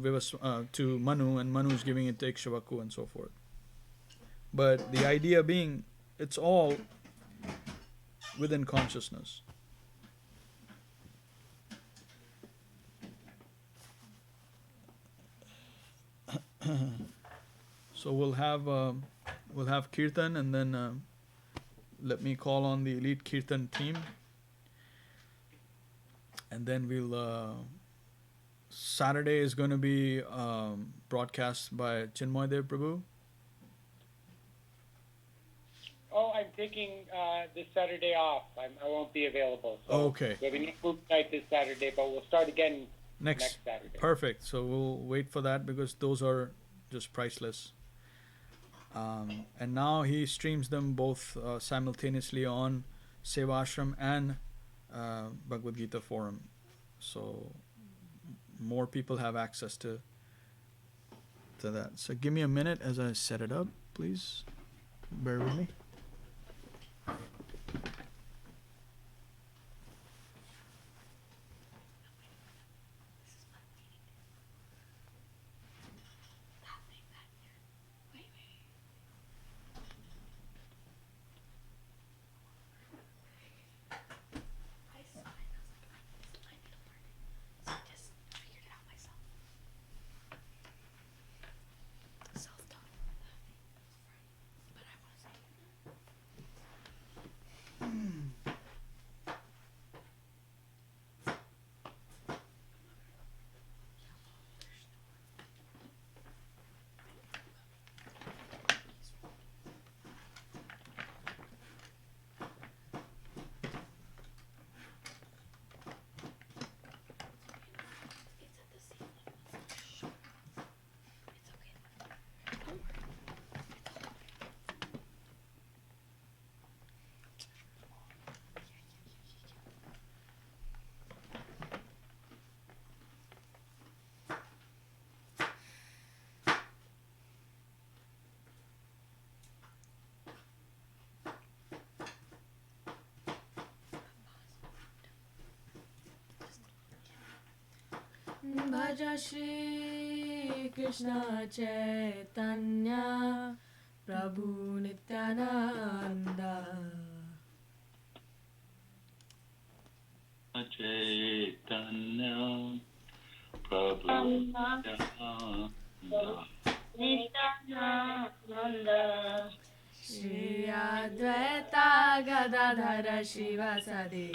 Manu, and Manu is giving it to Ikshvaku, and so forth. But the idea being, it's all within consciousness. So we'll have Kirtan, and then let me call on the elite Kirtan team. And then Saturday is going to be broadcast by Chinmoy Dev Prabhu. Oh, I'm taking this Saturday off. I won't be available. So Okay. we have a new group night this Saturday, but we'll start again next Saturday. Perfect. So we'll wait for that, because those are just priceless. And now he streams them both simultaneously on Sevashram and Bhagavad Gita Forum. So more people have access to that. So give me a minute as I set it up, please. Bear with me. भज श्री कृष्ण चैतन्य प्रभु नित्यानंद चैतन्य प्रभु नित्यानंद श्री अद्वैता गदाधर शिवसदि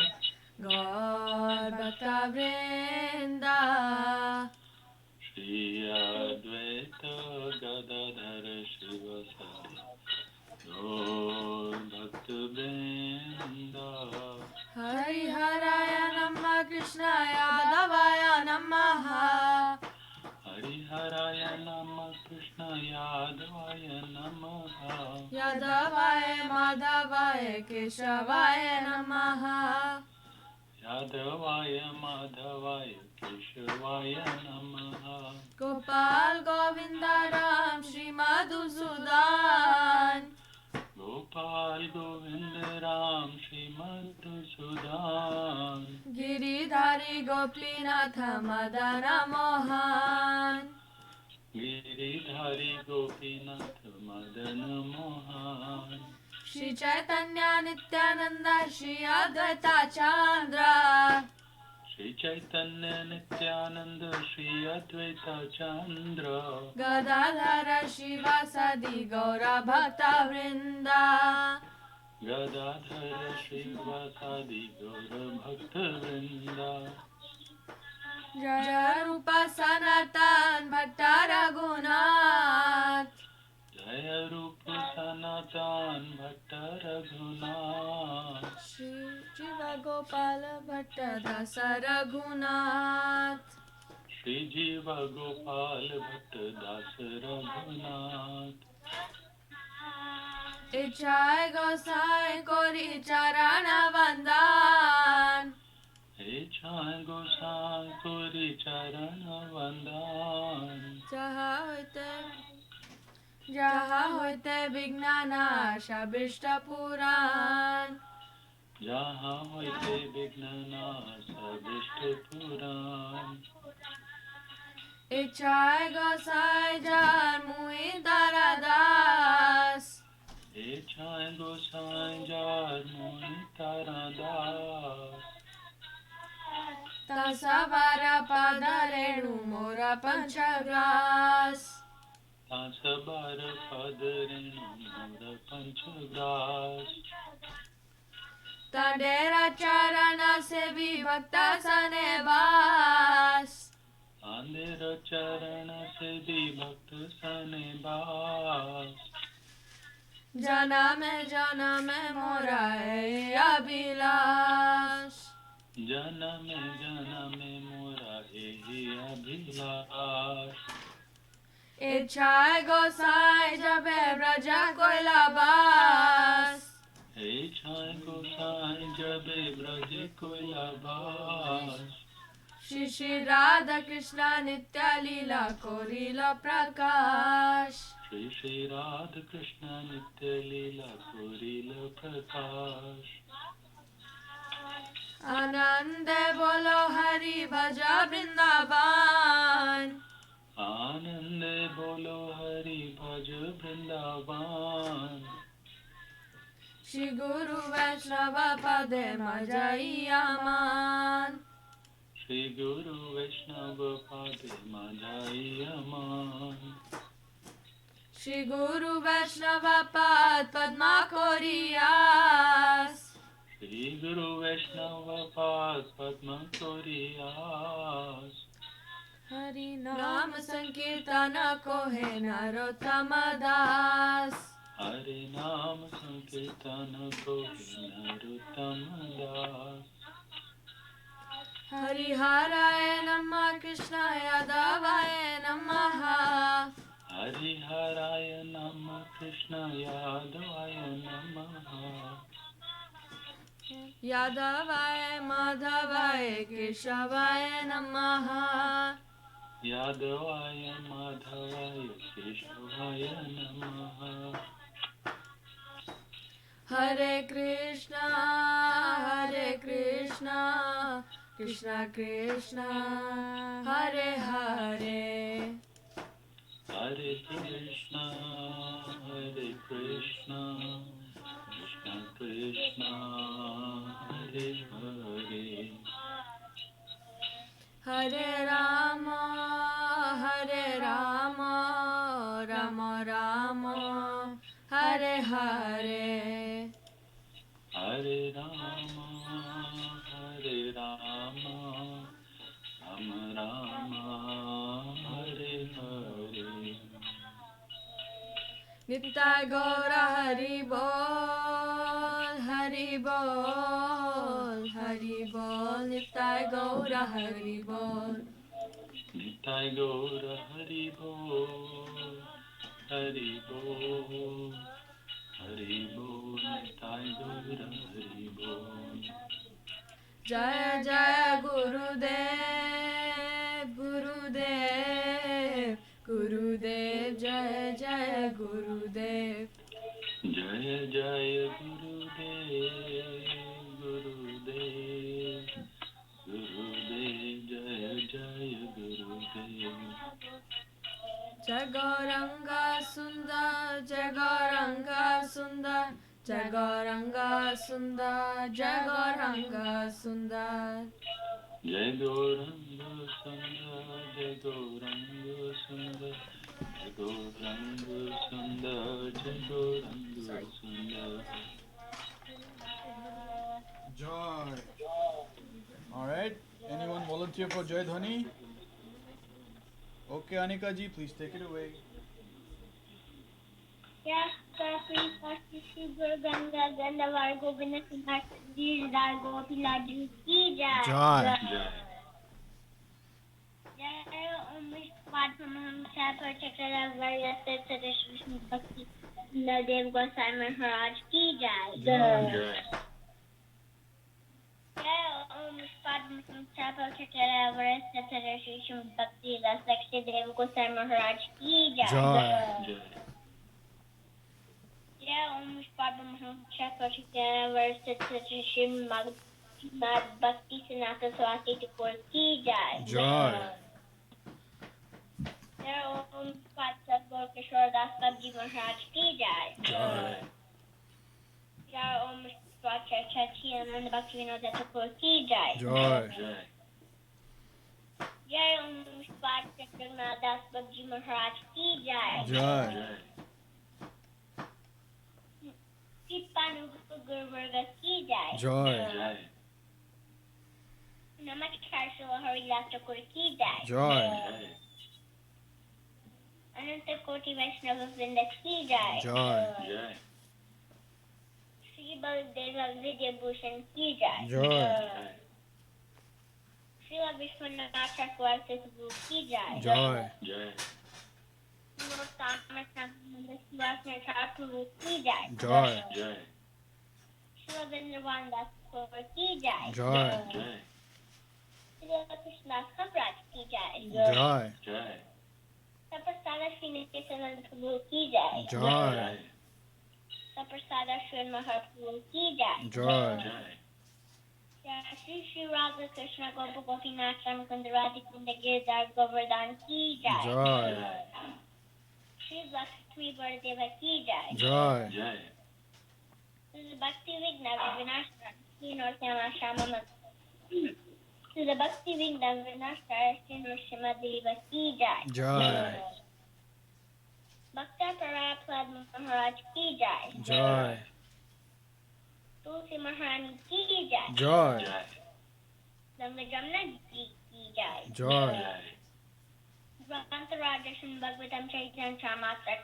गौर भक्तवृंदा श्री अद्वैत गदाधर शिवसदि गौर भक्तवृंदा हरिहराय नमः कृष्णाय यादवाय नमः हरिहराय नमः कृष्ण यादवाय नमः यादवाय माधवाय केशवाय नमः यादवाय माधवाय केशवाय नमः गोपाल गोविंद राम श्री मधुसूदन गोपाल गोविंद राम श्री मधुसूदन गिरिधारी गोपीनाथ मदन मोहन गिरिधारी गोपीनाथ मदन मोहन श्री चैतन्य नित्यानंद श्री अद्वैता चंद्र श्री चैतन्य नित्यानंद श्री अद्वैता चंद्र गदाधर शिवासदि गौर भक्तवृंदा गदाधर श्रीवासादि गौर भक्तवृंदा जय रूप सनातन भट्ट रघुनाथ जय रूप सनातन भट्ट रघुनाथ श्री जीव गोपाल भट्ट दास रघुनाथ श्री जीव गोपाल भट्ट दास रघुनाथ इच्छाय गोसाई कोरी चरण वंदन हे छाय गोसाई कोरी चरण वंदन जहाँ होते विघ्ननाश अभिष्ट पुराण जहाँ होते विघ्ननाश अभिष्ट पुराण इच्छाय गोसाई जन मुहि दास हे छाय गोसाई जार मोहि तारा दास तसवार पद रेणु मोर पंचग्रास तासबार पद रेणु मोर पंचग्रास तंडेरा चरण से विभक्त सने वास आंधेर चरण से विभक्त सने बास जनम जनम मोरा है अभिलाष जनम जनम मोरा एहि अभिलाष इच्छाय गोसाई जबे ब्रज कोइलाबास हे छाय गोसाई जबे ब्रज कोइलाबास श्री श्री राधा कृष्ण नित्य लीला कोरिला प्रकाश श्री श्री राधा कृष्ण नित्य लीला कोरिल प्रकाश आनंद बोलो हरि भजा वृंदावन आनंद बोलो हरि भज वृंदावन श्री गुरु वैष्णव पदे मजैया मान श्री गुरु वैष्णव पादे माझाई मान श्री गुरु वैष्णव पाद पद्मा कोरियास श्री गुरु वैष्णव पाद पद्म कोरियास हरि नाम संकीर्तन को है नरोत्तम दास हरि नाम संकीर्तन को नरोत्तम दास हरिहराय नमः कृष्णाय यादवाय नमः हरिहराय नमः कृष्ण यादवाय नमः यादवाय माधवाय केशवाय नमः यादवाय माधवाय केशवाय नमः हरे Krishna Krishna Krishna Hare Hare Hare Krishna, Hare Krishna, Krishna Krishna, Hare Hare. Hare Rama Rama Rama Hare Hare Hare Rama, Hare Rama, Rama Rama, Hare Hare. Nitya Gaura Hari Bol Hari Bol Hari Bol Nitya Gaura Hari Bol Nitai Gaura Hari Bol, Hari Bol, Hari Bol, Nitai Gaura Hari Bol. Jaya Jaya Gurudev Gurudev Gurudev Jaya Jaya Gurudev Jaya Jaya Gurudev, Gurudev, Gurudev, Jaya Jaya Gurudev. Jagoranga Sundar Jagoranga Sundar Jagoranga Sundar Jagoranga Sundar Jai Gauranga Sundar, Jai Gauranga Sundar, Jai Gauranga Sundar, Jai Gauranga Sundar. Joy. All right. Anyone volunteer for Jai Dhani? Okay, Anika ji, please take it away. Yes, Kakri, Kashti, Ganga, Gandavar, Govinda, Sindar, Śrīdhar, Gopiladu, Ki Jai. Joy. Jai. Jai Om Padmam Chapter Chakra Various Traditions Bhakti Dev-Goswāmī Mahārāj Ki Jai. Jai. Jai. Jai Om Padmam Chapter Chakra Various Traditions Bhakti Dev-Goswāmī Mahārāj Ki Jai. Jai. Jai. Jai Om Padmam Chapter Chakra Various Traditions Bhakti Sanatana Swasti Thakur Ki Jai. Joy. Jai Om Padma Kishore Das Babji Mahārāj Ki Jai. Joy. Jai Om Chachi Anand Bhaktivinoda Thakur Ki Jai. Joy. Jai. Jai Om Padma Das Babji Mahārāj Ki Jai. Joy. Jai. Pipanu Guru Varga Ki Jai. Joy. Jai. Namaskar Śrīla Haridas Thakur Ki Jai. Joy. Jai. Ananta Koti Vaishnava Vrinda Ki Jai. Joy. Jai. Shri Baladeva Vidya Bhushan Ki Jai. Joy. Jai. Śrīla Vishwanath Thakur Guru Ki Jai. Joy. Jai. Sivasana Thakur Ki Jai. Joy. Jai. Śrīla Vrindavan Das Thakur Ki Jai. Joy. Jai. Śrīla Krishna Kavraj Ki Jai. Joy. Jai. Saprasada Shri Nityananda Prabhu Ki Jai. Joy. Jai. Saprasada Shri Mahaprabhu Ki Jai. Joy. Jai. Shri Radha Krishna Gopa Gopinath Ramakunda Radhikunda Girdhar Govardhan Ki Jai. Joy. Shri Lakshmi Varadeva Ki Jai. Joy. Jai. Shri Bhakti Vigna Vinashkar Shri Northama Shama Shri Bhakti Vigna Vinashkar Shri Northama Deva Ki Jai. Joy. Bhakta Paraplad Mahārāj Ki Jai. Joy. Tulsi Maharani Ki Jai. Joy. Jai. Ganga Jamna Ki Jai. Joy. Jai. Vantarajasan Bhagavatam Chaitanya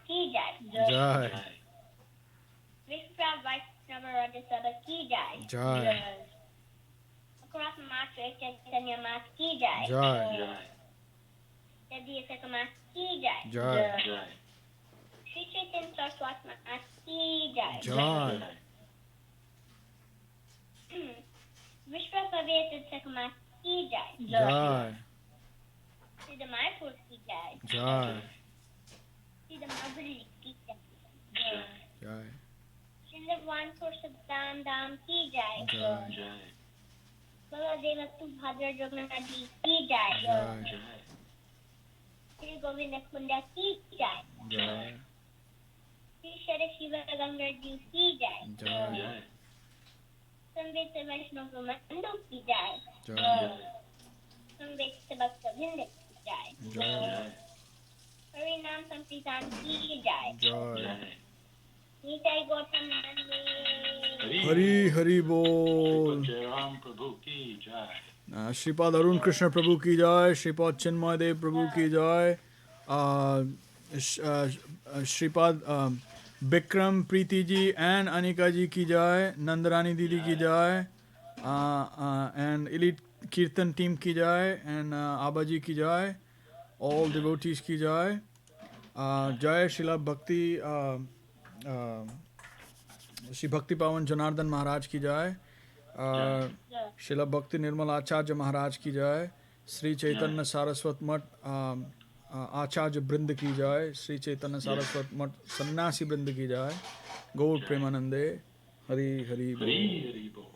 Ki Jai. Joy. Jai. Vishra Vaishnava Rajasabha Ki Jai. Joy. Across Master Chaitanya Mas Ki Jai. Joy. Jai. Yadi Sakamas Ki Jai. Joy. Jai. Shri Chaitanya Saraswati Mas Ki Jai. Joy. Vishwa Pavitat Sakamas Ki Jai. Joy. Siddha Mayapur Ki Jai. Joy. Siddha Madhuri Ki Jai. Joy. Shindav Vanpur Sabdam Dam Ki Jai. Joy. Jai. Baldev Subhadra Jagannath ji की जय। जय श्री गोविंद कुंडा की जय। जय Shri sir Shiv Ganga ji की जय। जय संवेद वैष्णव मंडो की जय। जय संवेद भक्त वृंद की जय। जय हरि नाम संकीर्तन की जय। जय निताई गौतम नंदे हरि हरि बोल। जय राम प्रभु की जय। श्रीपाद अरुण कृष्ण प्रभु की जय, श्रीपाद चिन्मय देव प्रभु की जय, श्रीपाद विक्रम प्रीति जी एंड अनिका जी की जय, नंदरानी दीदी की जय, एंड एलीट कीर्तन टीम की जय, एंड आबा जी की जय, ऑल डिवोटीज की जय। जय श्रीला भक्ति श्री भक्ति पावन जनार्दन महाराज की जय, श्रीला भक्ति निर्मल आचार्य महाराज की जय, श्री चैतन्य सारस्वत मठ आचार्य वृंद की जय, श्री चैतन्य सारस्वत मठ सन्यासी वृंद की जय, गौर प्रेमानंदे। हरि हरि बोल। हरि हरि बोल।